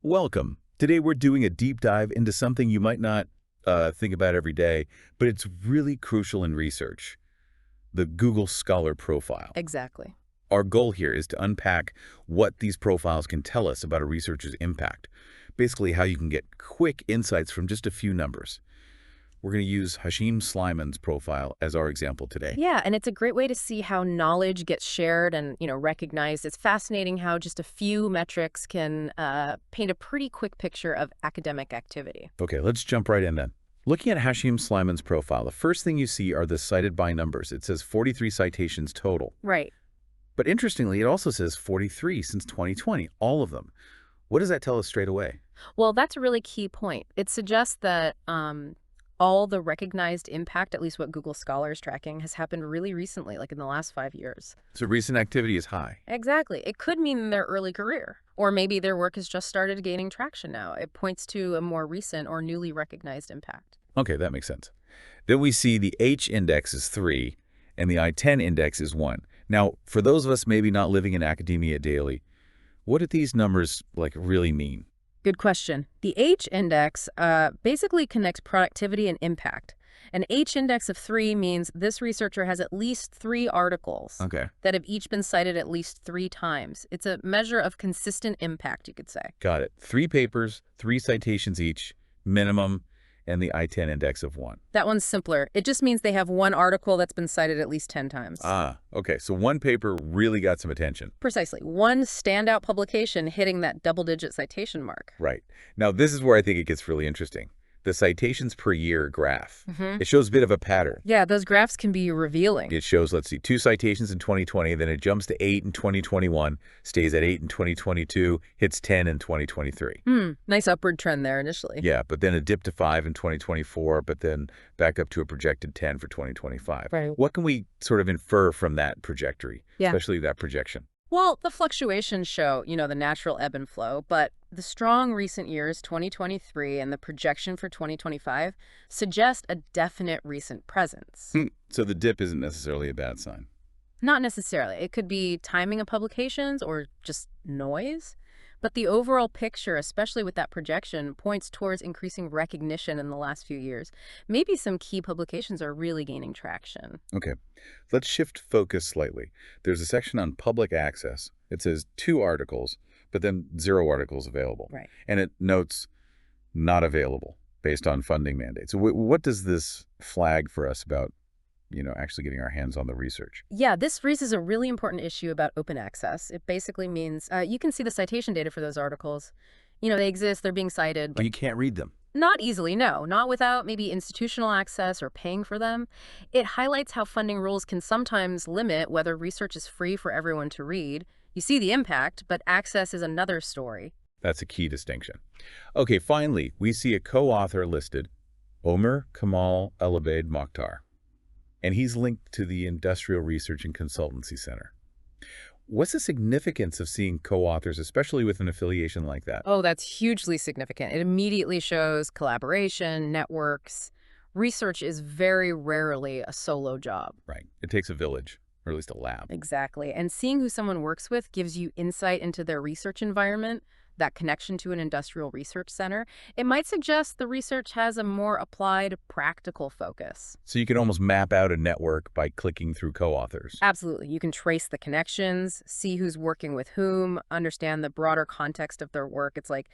Welcome. Today we're doing a deep dive into something you might not think about every day, but it's really crucial in research, the Google Scholar Profile. Exactly. Our goal here is to unpack what these profiles can tell us about a researcher's impact, basically how you can get quick insights from just a few numbers. We're going to use Hashim Sliman's profile as our example today. Yeah, and it's a great way to see how knowledge gets shared and, recognized. It's fascinating how just a few metrics can paint a pretty quick picture of academic activity. Okay, let's jump right in then. Looking at Hashim Sliman's profile, the first thing you see are the cited by numbers. It says 43 citations total. Right. But interestingly, it also says 43 since 2020, all of them. What does that tell us straight away? Well, that's a really key point. It suggests that all the recognized impact, at least what Google Scholar is tracking, has happened really recently, like in the last 5 years. So recent activity is high. Exactly. It could mean their early career, or maybe their work has just started gaining traction now. It points to a more recent or newly recognized impact. Okay, that makes sense. Then we see the H index is 3 and the I-10 index is 1. Now, for those of us maybe not living in academia daily, what do these numbers really mean? Good question. The H index basically connects productivity and impact. An H index of 3 means this researcher has at least 3 articles that have each been cited at least 3 times. It's a measure of consistent impact, you could say. Got it. 3 papers, 3 citations each, minimum, and the I-10 index of 1. That one's simpler. It just means they have 1 article that's been cited at least 10 times. Okay. So 1 paper really got some attention. Precisely. 1 standout publication hitting that double-digit citation mark. Right. Now, this is where I think it gets really interesting. The citations per year graph. It shows a bit of a pattern. Yeah, those graphs can be revealing. It shows, let's see, 2 citations in 2020, then it jumps to 8 in 2021, stays at 8 in 2022, hits 10 in 2023. Nice upward trend there initially. Yeah, but then a dip to 5 in 2024, but then back up to a projected 10 for 2025. Right. What can we sort of infer from that trajectory, especially that projection? Well, the fluctuations show, the natural ebb and flow, but the strong recent years, 2023, and the projection for 2025 suggest a definite recent presence. So the dip isn't necessarily a bad sign. Not necessarily. It could be timing of publications or just noise. But the overall picture, especially with that projection, points towards increasing recognition in the last few years. Maybe some key publications are really gaining traction. Okay, let's shift focus slightly. There's a section on public access. It says 2 articles, but then 0 articles available. Right. And it notes not available based on funding mandates. So what does this flag for us about actually getting our hands on the research? Yeah, this raises a really important issue about open access. It basically means you can see the citation data for those articles. They exist, they're being cited. But you can't read them. Not easily, no. Not without maybe institutional access or paying for them. It highlights how funding rules can sometimes limit whether research is free for everyone to read. You see the impact, but access is another story. That's a key distinction. Okay, finally, we see a co-author listed, Omer Kamal Elabeid Mokhtar. And he's linked to the Industrial Research and Consultancy Center. What's the significance of seeing co-authors, especially with an affiliation like that? Oh, that's hugely significant. It immediately shows collaboration, networks. Research is very rarely a solo job. Right. It takes a village, or at least a lab. Exactly. And seeing who someone works with gives you insight into their research environment, that connection to an industrial research center. It might suggest the research has a more applied, practical focus. So you can almost map out a network by clicking through co-authors. Absolutely. You can trace the connections, see who's working with whom, understand the broader context of their work. It's like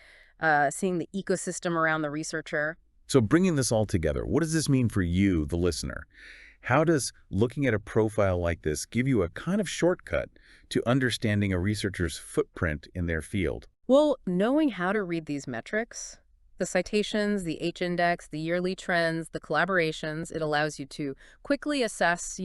seeing the ecosystem around the researcher. So bringing this all together, what does this mean for you, the listener? How does looking at a profile like this give you a kind of shortcut to understanding a researcher's footprint in their field? Well, knowing how to read these metrics, the citations, the H-index, the yearly trends, the collaborations, it allows you to quickly assess,